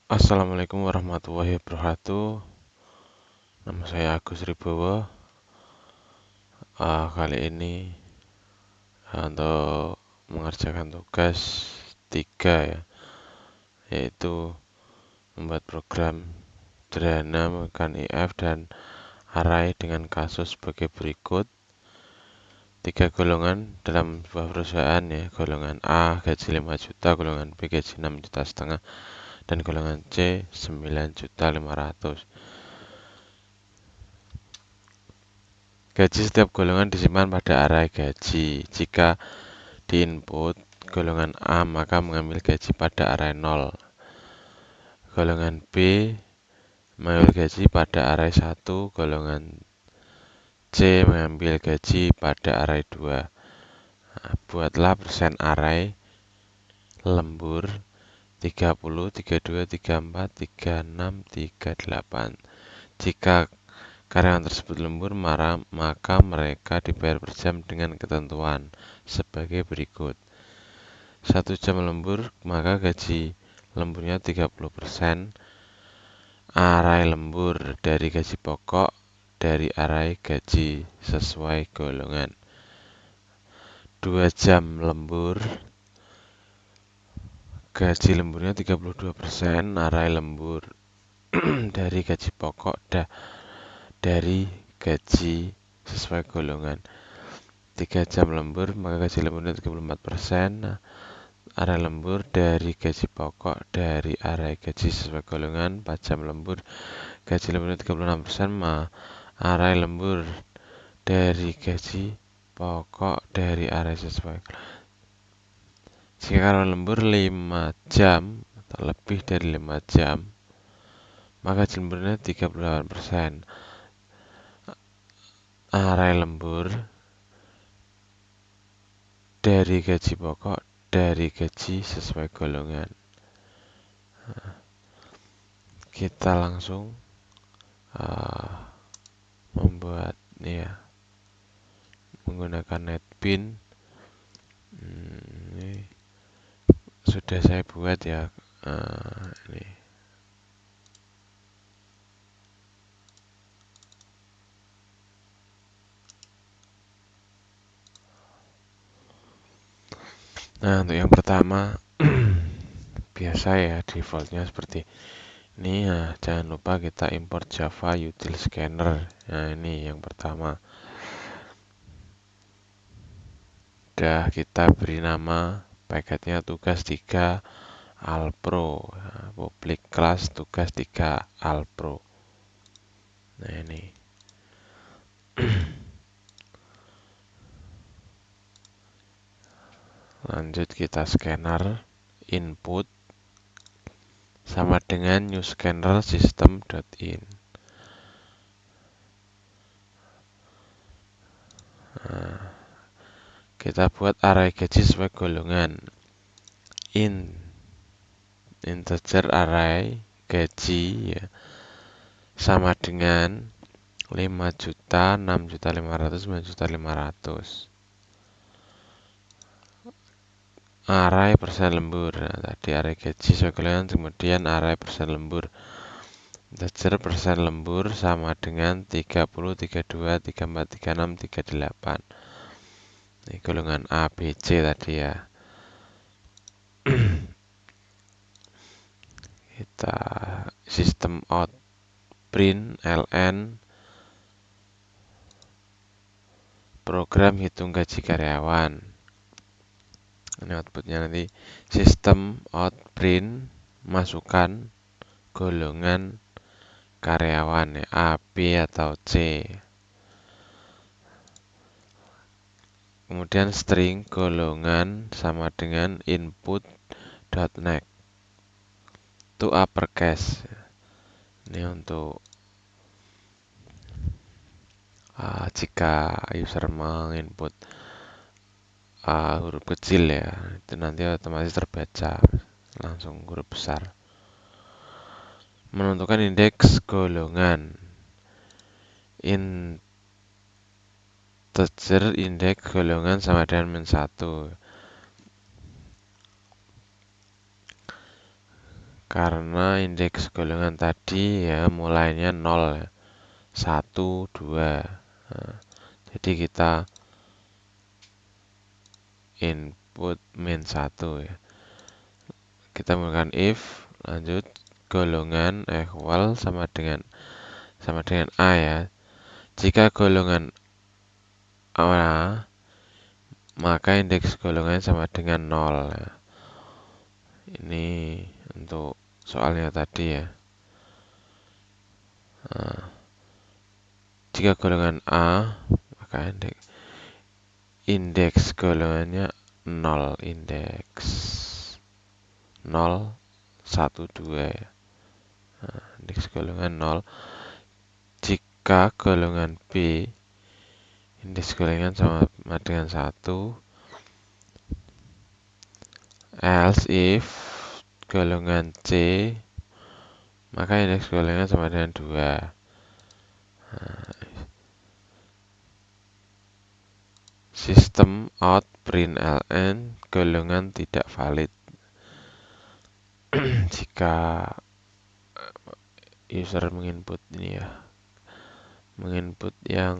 Assalamualaikum warahmatullahi wabarakatuh. Nama saya Agus Ribowo. Kali ini untuk mengerjakan tugas 3 ya, yaitu membuat program sederhana menggunakan if dan array dengan kasus sebagai berikut. 3 golongan dalam sebuah perusahaan ya, golongan A gaji 5 juta, golongan B gaji 6,5 juta, dan golongan C 9.500.000. Gaji setiap golongan disimpan pada array gaji. Jika diinput golongan A, maka mengambil gaji pada array 0. Golongan B mengambil gaji pada array 1. Golongan C mengambil gaji pada array 2. Buatlah persen array lembur 30, 32, 34, 36, 38. Jika karyawan tersebut lembur, maka mereka dibayar per jam dengan ketentuan sebagai berikut. 1 jam lembur, maka gaji lemburnya 30% array lembur dari gaji pokok dari array gaji sesuai golongan. 2 jam lembur, gaji lemburnya 32% array lembur dari gaji pokok dari gaji sesuai golongan. 3 jam lembur, maka gaji lemburnya 34% array lembur dari gaji pokok dari array gaji sesuai golongan. 4 jam lembur, gaji lemburnya 36%, array lembur dari gaji pokok dari array sesuai golongan. Jika karyawan lembur 5 jam atau lebih dari 5 jam, maka gaji lemburnya 38% array lembur dari gaji pokok dari gaji sesuai golongan. Kita langsung membuat ya menggunakan NetBeans. Ini sudah saya buat ya. Ini nah, untuk yang pertama biasa ya, defaultnya seperti ini ya. Jangan lupa kita import Java Util Scanner. Nah, ini yang pertama. Udah kita beri nama paketnya tugas 3 Alpro. Nah, public class tugas 3 Alpro. Nah, ini lanjut kita scanner input sama dengan new scanner system.in. Nah, kita buat array gaji sesuai golongan. Integer array gaji ya, sama dengan 5 juta, 6 juta 500, 9 juta 500. Array persen lembur. Nah, tadi array gaji sesuai golongan, kemudian array persen lembur. Integer persen lembur sama dengan 30, 32, 34, 36, 38. Ini golongan A, B, C tadi ya. Kita sistem out print ln program hitung gaji karyawan. Ini outputnya nanti sistem out print masukkan golongan karyawan ya, A, B atau C. Kemudian string golongan sama dengan input.next to uppercase. Ini untuk jika user menginput huruf kecil ya, itu nanti otomatis terbaca langsung huruf besar. Menentukan indeks golongan. Integer indeks golongan sama dengan -1. karena indeks golongan tadi ya mulainya 0 ya. 1, 2. Nah, jadi kita input min 1 ya. Kita menggunakan if, lanjut golongan equal sama dengan A ya. Jika golongan A, maka indeks golongan sama dengan 0 ya. Ini untuk soalnya tadi ya. Nah, jika golongan A, maka indeks golongannya 0, indeks 0, 1, 2 ya. Nah, indeks golongan 0. Jika golongan B, indeks golongan sama dengan 1, else if golongan C, maka indeks golongan sama dengan 2. Sistem out println golongan tidak valid jika user menginput ini ya, menginput yang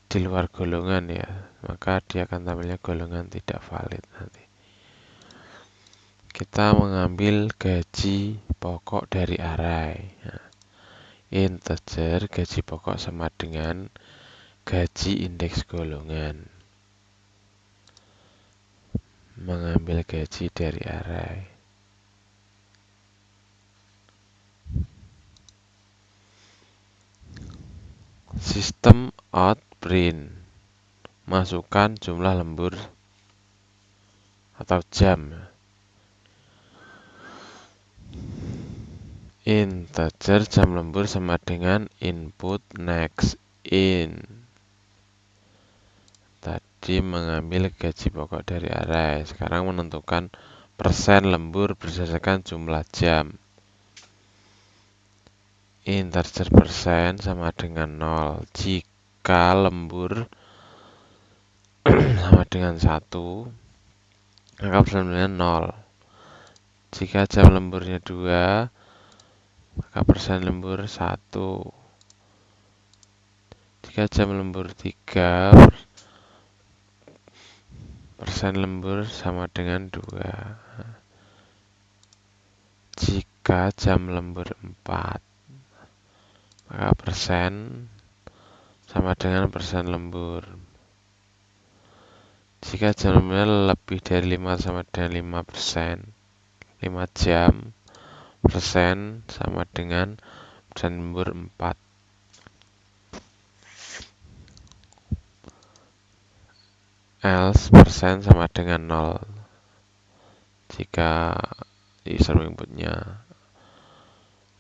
di luar golongan ya, maka dia akan tampilnya golongan tidak valid nanti. Kita mengambil gaji pokok dari array. Nah, integer gaji pokok sama dengan gaji indeks golongan. Mengambil gaji dari array. Sistem out print. Masukkan jumlah lembur atau jam. Integer jam lembur sama dengan input next in. Tadi mengambil gaji pokok dari array. Sekarang menentukan persen lembur berdasarkan jumlah jam. Integer persen sama dengan 0 jika lembur sama dengan 1, maka persen lemburnya 0. Jika jam lemburnya 2, maka persen lembur 1. Jika jam lembur 3, persen lembur sama dengan 2. Jika jam lembur 4, maka persen sama dengan persen lembur. Jika jam lemburnya lebih dari 5 sama dengan 5%, 5 jam, persen sama dengan persen lembur 4. Else persen sama dengan 0 jika user inputnya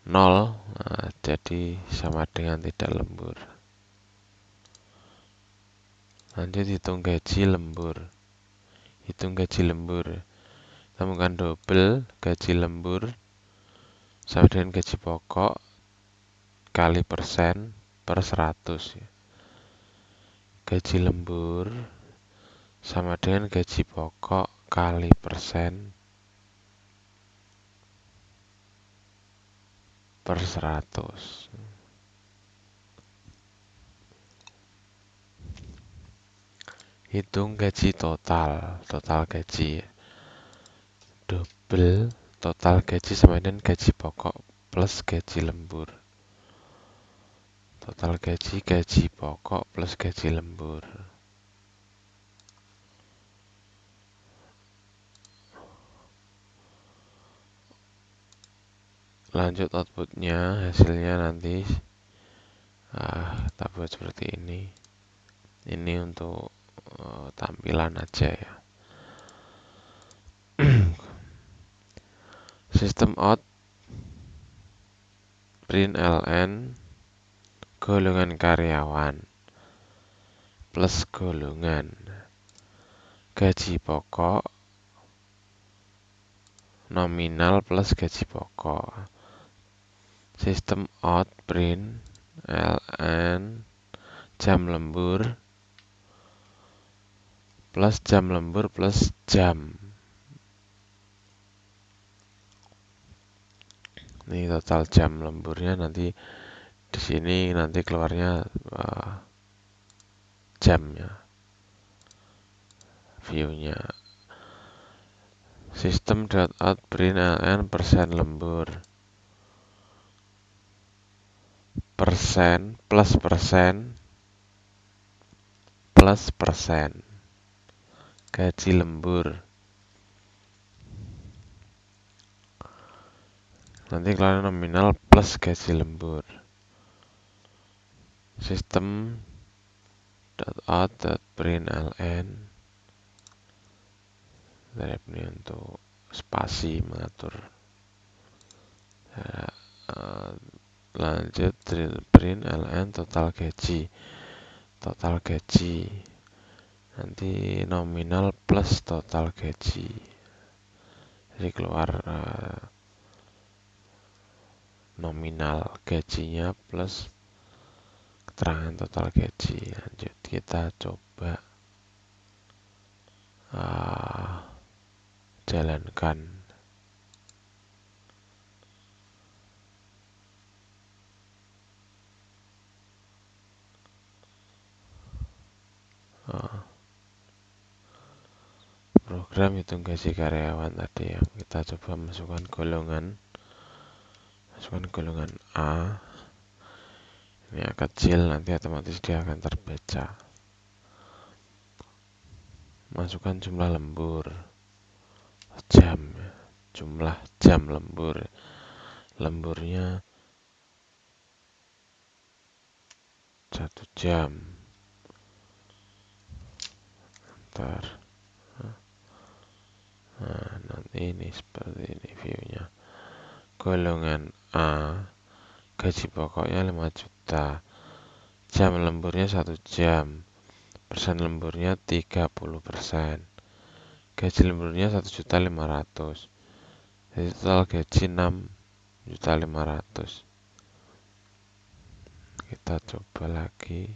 0, nah, jadi sama dengan tidak lembur. Lanjut hitung gaji lembur. Hitung gaji lembur. Temukan double gaji lembur sama dengan gaji pokok kali persen per 100 ya. Gaji lembur sama dengan gaji pokok kali persen per 100. Hitung gaji total gaji. Double total gaji sama dengan gaji pokok plus gaji lembur. Total gaji pokok plus gaji lembur. Lanjut outputnya, hasilnya nanti kita buat seperti ini. Ini untuk tampilan aja ya. Sistem out println golongan karyawan plus golongan gaji pokok nominal plus gaji pokok. Sistem out print ln jam lembur plus jam lembur plus jam. Ini total jam lemburnya, nanti di sini nanti keluarnya jamnya, viewnya. System.out print ln persen lembur, persen plus persen gaji lembur. Nanti keluar nominal plus gaji lembur. System.out.print ln ini untuk spasi mengatur. Lanjut print ln total gaji, nanti nominal plus total gaji, jadi keluar nominal gajinya plus keterangan total gaji. Lanjut kita coba jalankan. Program hitung gaji karyawan tadi yang kita coba masukkan golongan A. Ini yang kecil, nanti otomatis dia akan terbaca. Masukkan jumlah lembur, jam, jumlah jam lembur, lemburnya 1 jam. Ntar nanti ini seperti ini viewnya. Golongan A, gaji pokoknya 5 juta, jam lemburnya 1 jam, persen lemburnya 30%, gaji lemburnya 1.500.000, jadi total gaji 6.500.000. Kita coba lagi.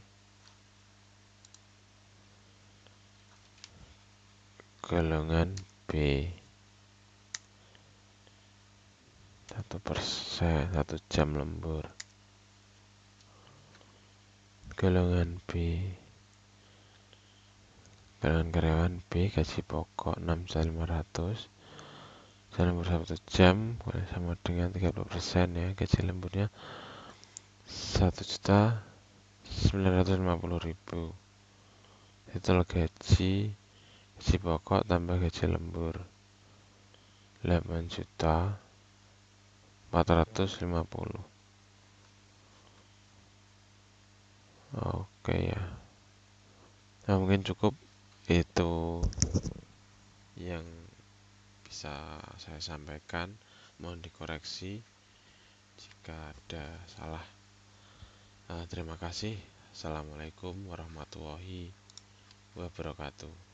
Golongan B, 1%, 1 jam lembur. Golongan B, golongan karyawan B, gaji pokok 6.500.000, gaji lembur 1 jam sama dengan 30% ya. Gaji lemburnya 1.950.000. Total gaji pokok tambah gaji lembur 8.450.000. Oke ya. Nah, mungkin cukup itu yang bisa saya sampaikan. Mohon dikoreksi jika ada salah. Terima kasih. Assalamualaikum warahmatullahi wabarakatuh.